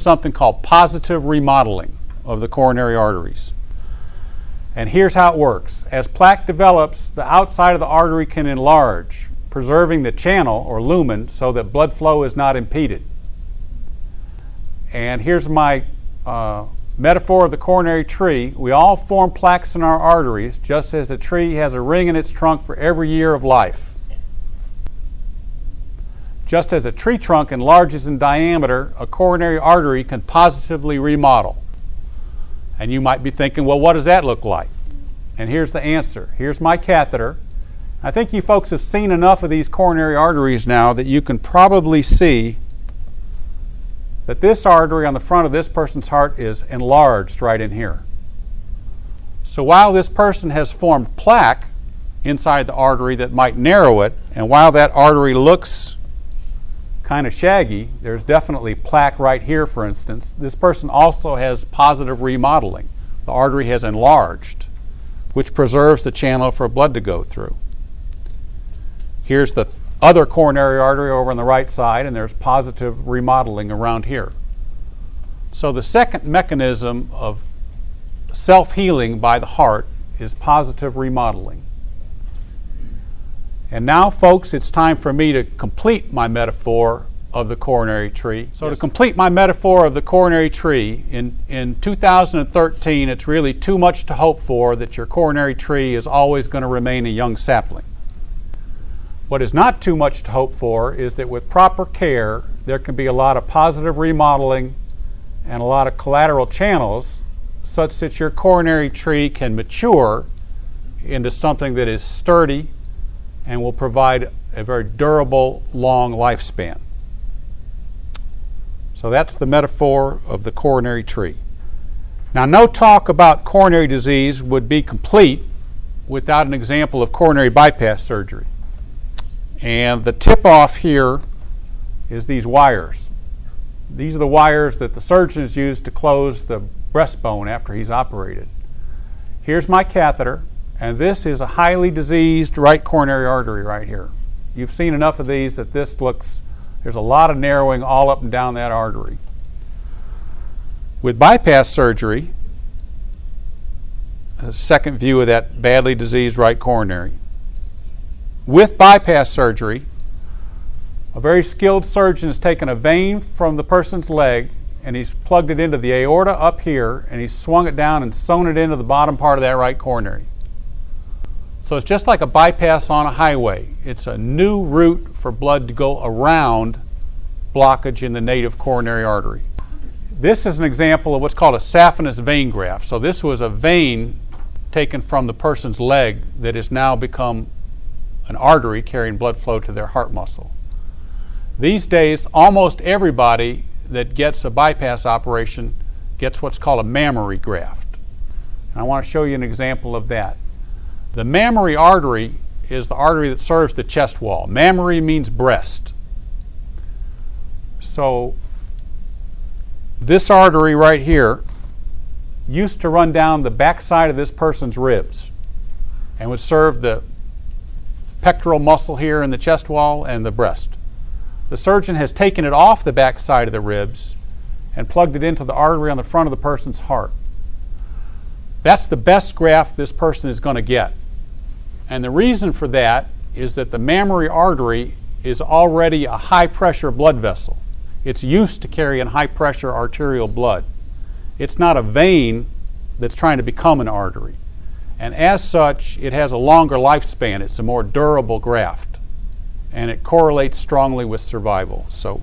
something called positive remodeling of the coronary arteries. And here's how it works. As plaque develops, the outside of the artery can enlarge, preserving the channel or lumen so that blood flow is not impeded. And here's my metaphor of the coronary tree. We all form plaques in our arteries, just as a tree has a ring in its trunk for every year of life. Just as a tree trunk enlarges in diameter, a coronary artery can positively remodel. And you might be thinking, well, what does that look like? And here's the answer. Here's my catheter. I think you folks have seen enough of these coronary arteries now that you can probably see that this artery on the front of this person's heart is enlarged right in here. So while this person has formed plaque inside the artery that might narrow it, and while that artery looks kind of shaggy, there's definitely plaque right here, for instance. This person also has positive remodeling. The artery has enlarged, which preserves the channel for blood to go through. Here's the other coronary artery over on the right side, and there's positive remodeling around here. So the second mechanism of self-healing by the heart is positive remodeling. And now, folks, it's time for me to complete my metaphor of the coronary tree. So to complete my metaphor of the coronary tree, in 2013, it's really too much to hope for that your coronary tree is always going to remain a young sapling. What is not too much to hope for is that with proper care, there can be a lot of positive remodeling and a lot of collateral channels such that your coronary tree can mature into something that is sturdy and will provide a very durable, long lifespan. So that's the metaphor of the coronary tree. Now, no talk about coronary disease would be complete without an example of coronary bypass surgery. And the tip-off here is these wires. These are the wires that the surgeons use to close the breastbone after he's operated. Here's my catheter. And this is a highly diseased right coronary artery right here. You've seen enough of these that this looks, there's a lot of narrowing all up and down that artery. With bypass surgery, a second view of that badly diseased right coronary. With bypass surgery, a very skilled surgeon has taken a vein from the person's leg and he's plugged it into the aorta up here and he's swung it down and sewn it into the bottom part of that right coronary. So it's just like a bypass on a highway. It's a new route for blood to go around blockage in the native coronary artery. This is an example of what's called a saphenous vein graft. So this was a vein taken from the person's leg that has now become an artery carrying blood flow to their heart muscle. These days, almost everybody that gets a bypass operation gets what's called a mammary graft. And I want to show you an example of that. The mammary artery is the artery that serves the chest wall. Mammary means breast. So this artery right here used to run down the back side of this person's ribs and would serve the pectoral muscle here in the chest wall and the breast. The surgeon has taken it off the back side of the ribs and plugged it into the artery on the front of the person's heart. That's the best graft this person is going to get. And the reason for that is that the mammary artery is already a high-pressure blood vessel. It's used to carrying high-pressure arterial blood. It's not a vein that's trying to become an artery. And as such, it has a longer lifespan. It's a more durable graft. And it correlates strongly with survival. So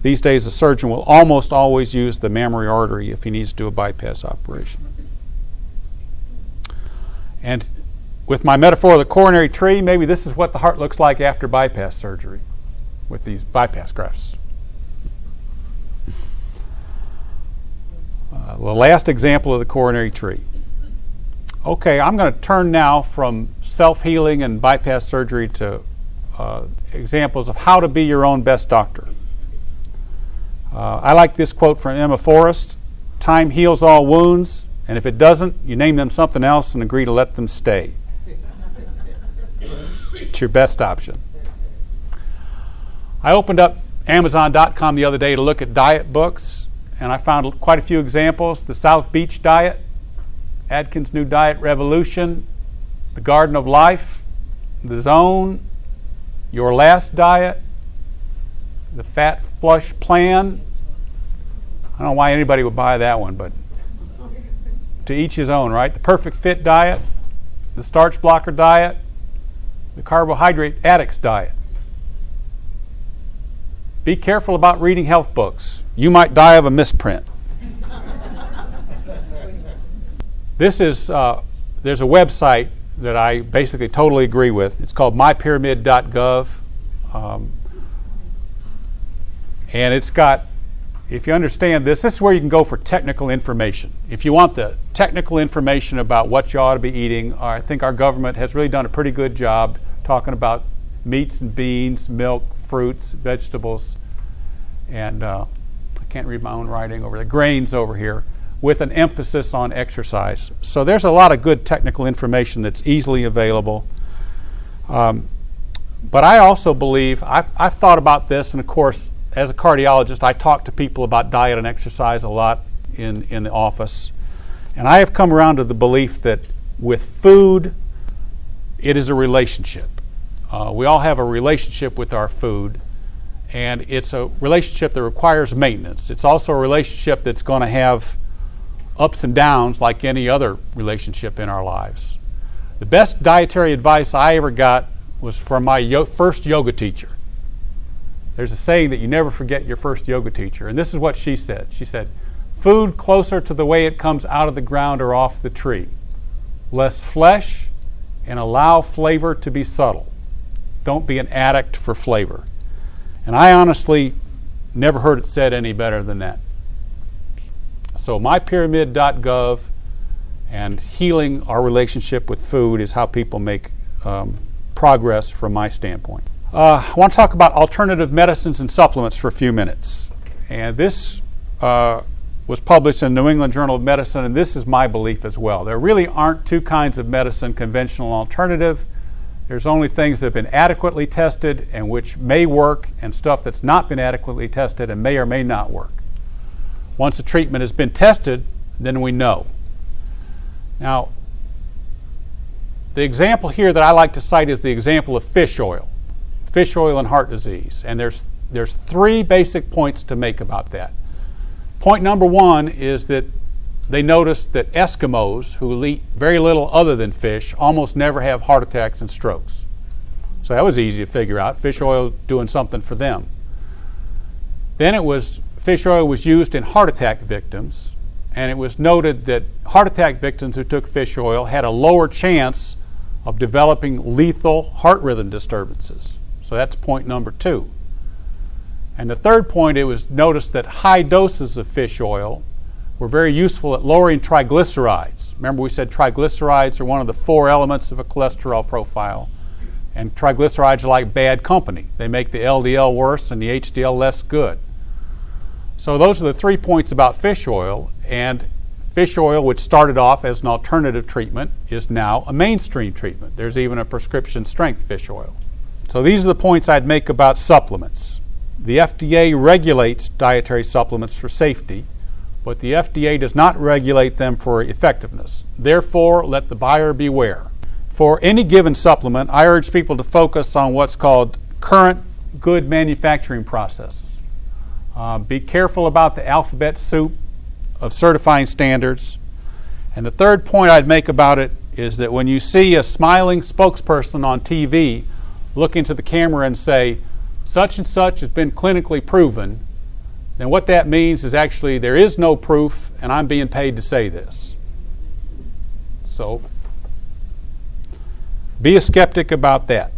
these days, a surgeon will almost always use the mammary artery if he needs to do a bypass operation. And with my metaphor of the coronary tree, maybe this is what the heart looks like after bypass surgery with these bypass grafts. The last example of the coronary tree. Okay, I'm going to turn now from self-healing and bypass surgery to examples of how to be your own best doctor. I like this quote from Emma Forrest: "Time heals all wounds, and if it doesn't, you name them something else and agree to let them stay." It's your best option. I opened up Amazon.com the other day to look at diet books, and I found quite a few examples. The South Beach Diet, Atkins' New Diet Revolution, the Garden of Life, the Zone, Your Last Diet, the Fat Flush Plan. I don't know why anybody would buy that one, but to each his own, right? The Perfect Fit Diet, the Starch Blocker Diet, the Carbohydrate Addicts Diet. Be careful about reading health books. You might die of a misprint. This is, there's a website that I basically totally agree with. It's called mypyramid.gov. And it's got, if you understand this is where you can go for technical information. If you want the technical information about what you ought to be eating, I think our government has really done a pretty good job talking about meats and beans, milk, fruits, vegetables, and I can't read my own writing over there, grains over here, with an emphasis on exercise. So there's a lot of good technical information that's easily available. But I also believe, I've thought about this, and of course, as a cardiologist, I talk to people about diet and exercise a lot in the office. And I have come around to the belief that with food, it is a relationship. We all have a relationship with our food, and it's a relationship that requires maintenance. It's also a relationship that's going to have ups and downs like any other relationship in our lives. The best dietary advice I ever got was from my first yoga teacher. There's a saying that you never forget your first yoga teacher, and this is what she said. She said, food closer to the way it comes out of the ground or off the tree. Less flesh, and allow flavor to be subtle. Don't be an addict for flavor. And I honestly never heard it said any better than that. So mypyramid.gov and healing our relationship with food is how people make progress from my standpoint. I want to talk about alternative medicines and supplements for a few minutes. And this was published in the New England Journal of Medicine, and this is my belief as well. There really aren't two kinds of medicine, conventional and alternative. There's only things that have been adequately tested and which may work, and stuff that's not been adequately tested and may or may not work. Once a treatment has been tested, then we know. Now, the example here that I like to cite is the example of fish oil and heart disease. And there's three basic points to make about that. Point number one is that they noticed that Eskimos who eat very little other than fish almost never have heart attacks and strokes. So that was easy to figure out. Fish oil doing something for them. Then fish oil was used in heart attack victims, and it was noted that heart attack victims who took fish oil had a lower chance of developing lethal heart rhythm disturbances. So that's point number two. And the third point, it was noticed that high doses of fish oil were very useful at lowering triglycerides. Remember, we said triglycerides are one of the four elements of a cholesterol profile. And triglycerides are like bad company. They make the LDL worse and the HDL less good. So those are the 3 points about fish oil. And fish oil, which started off as an alternative treatment, is now a mainstream treatment. There's even a prescription strength fish oil. So these are the points I'd make about supplements. The FDA regulates dietary supplements for safety, but the FDA does not regulate them for effectiveness. Therefore, let the buyer beware. For any given supplement, I urge people to focus on what's called current good manufacturing processes. Be careful about the alphabet soup of certifying standards. And the third point I'd make about it is that when you see a smiling spokesperson on TV look into the camera and say, such and such has been clinically proven, then what that means is actually there is no proof and I'm being paid to say this. So be a skeptic about that.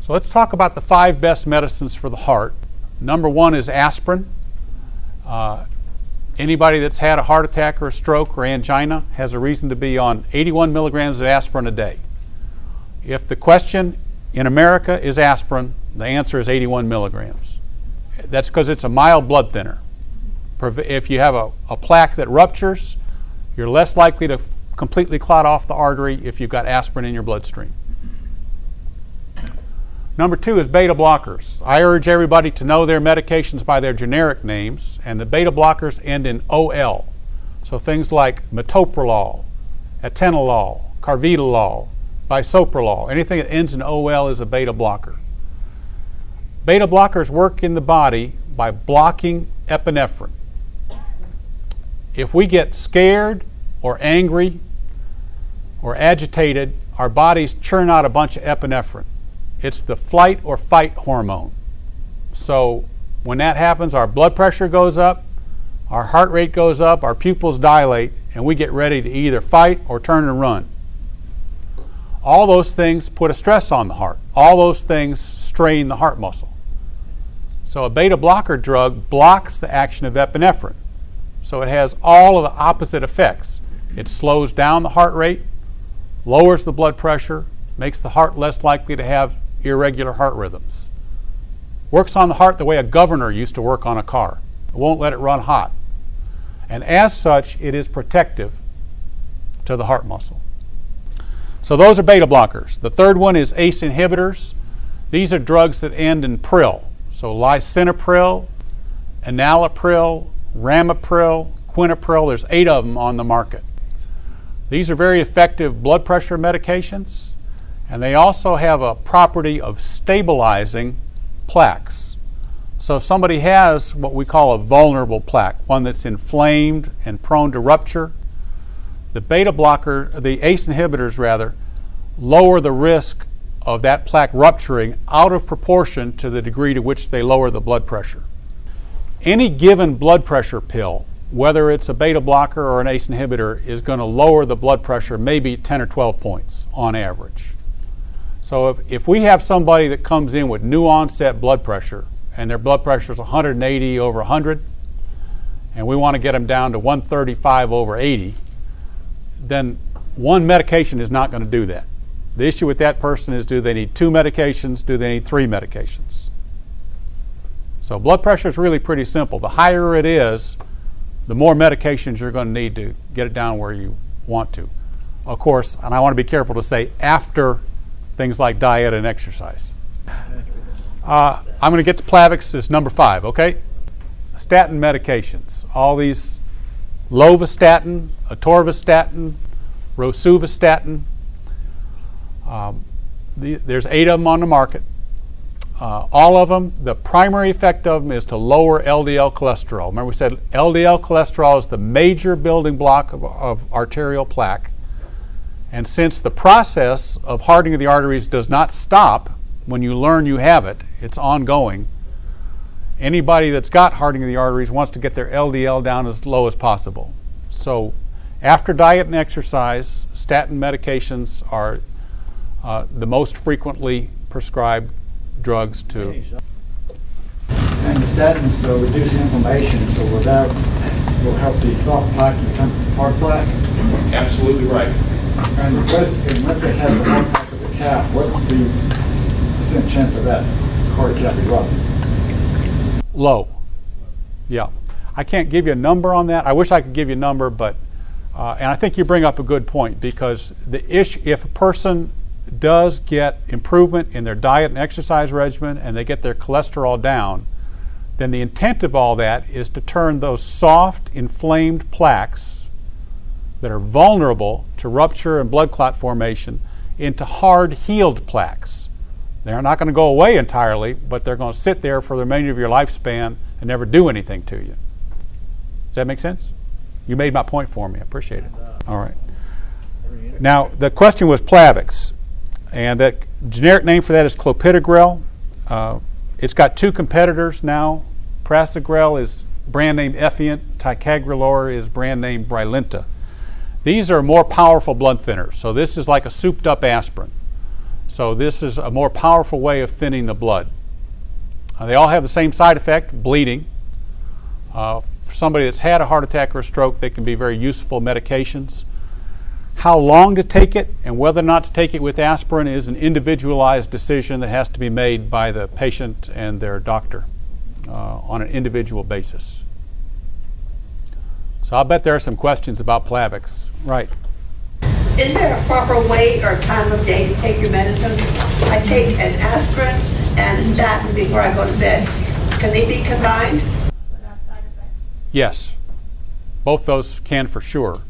So let's talk about the 5 best medicines for the heart. Number 1 is aspirin. Anybody that's had a heart attack or a stroke or angina has a reason to be on 81 milligrams of aspirin a day. If the question in America is aspirin, the answer is 81 milligrams. That's because it's a mild blood thinner. If you have a plaque that ruptures, you're less likely to completely clot off the artery if you've got aspirin in your bloodstream. Number 2 is beta blockers. I urge everybody to know their medications by their generic names, and the beta blockers end in OL. So things like metoprolol, atenolol, carvedilol, bisoprolol, anything that ends in OL is a beta blocker. Beta blockers work in the body by blocking epinephrine. If we get scared or angry or agitated, our bodies churn out a bunch of epinephrine. It's the flight or fight hormone. So when that happens, our blood pressure goes up, our heart rate goes up, our pupils dilate, and we get ready to either fight or turn and run. All those things put a stress on the heart. All those things strain the heart muscle. So a beta blocker drug blocks the action of epinephrine. So it has all of the opposite effects. It slows down the heart rate, lowers the blood pressure, makes the heart less likely to have irregular heart rhythms. Works on the heart the way a governor used to work on a car. It won't let it run hot. And as such, it is protective to the heart muscle. So those are beta blockers. The third one is ACE inhibitors. These are drugs that end in pril. So lisinopril, enalapril, ramipril, quinapril, there's 8 of them on the market. These are very effective blood pressure medications, and they also have a property of stabilizing plaques. So if somebody has what we call a vulnerable plaque, one that's inflamed and prone to rupture, the ACE inhibitors rather, lower the risk of that plaque rupturing out of proportion to the degree to which they lower the blood pressure. Any given blood pressure pill, whether it's a beta blocker or an ACE inhibitor, is going to lower the blood pressure maybe 10 or 12 points on average. So if we have somebody that comes in with new onset blood pressure and their blood pressure is 180 over 100, and we want to get them down to 135 over 80, then one medication is not going to do that. The issue with that person is, do they need 2 medications? Do they need 3 medications? So blood pressure is really pretty simple. The higher it is, the more medications you're going to need to get it down where you want to. Of course, and I want to be careful to say after things like diet and exercise. I'm going to get to Plavix as number 5, okay? Statin medications. All these lovastatin, atorvastatin, rosuvastatin. There's 8 of them on the market. All of them, the primary effect of them is to lower LDL cholesterol. Remember we said LDL cholesterol is the major building block of arterial plaque. And since the process of hardening of the arteries does not stop when you learn you have it, it's ongoing, anybody that's got hardening of the arteries wants to get their LDL down as low as possible. So after diet and exercise, statin medications are the most frequently prescribed drugs to. And the statins reduce inflammation, so that will help the soft plaque become hard plaque? Absolutely right. And once it has the hard plaque of the cap, what's the percent chance of that cardiac erupting? Low. Yeah. I can't give you a number on that. I wish I could give you a number, but and I think you bring up a good point, because the issue, if a person does get improvement in their diet and exercise regimen and they get their cholesterol down, then the intent of all that is to turn those soft, inflamed plaques that are vulnerable to rupture and blood clot formation into hard, healed plaques. They're not going to go away entirely, but they're going to sit there for the remainder of your lifespan and never do anything to you. Does that make sense? You made my point for me. I appreciate it. All right. Now, the question was Plavix. And the generic name for that is clopidogrel. It's got 2 competitors now. Prasugrel is brand name Effient. Ticagrelor is brand name Brilinta. These are more powerful blood thinners. So this is like a souped up aspirin. So this is a more powerful way of thinning the blood. They all have the same side effect, bleeding. For somebody that's had a heart attack or a stroke, they can be very useful medications. How long to take it and whether or not to take it with aspirin is an individualized decision that has to be made by the patient and their doctor on an individual basis. So I'll bet there are some questions about Plavix. Right. Is there a proper way or time of day to take your medicine? I take an aspirin and a statin before I go to bed. Can they be combined? Yes, both those can for sure.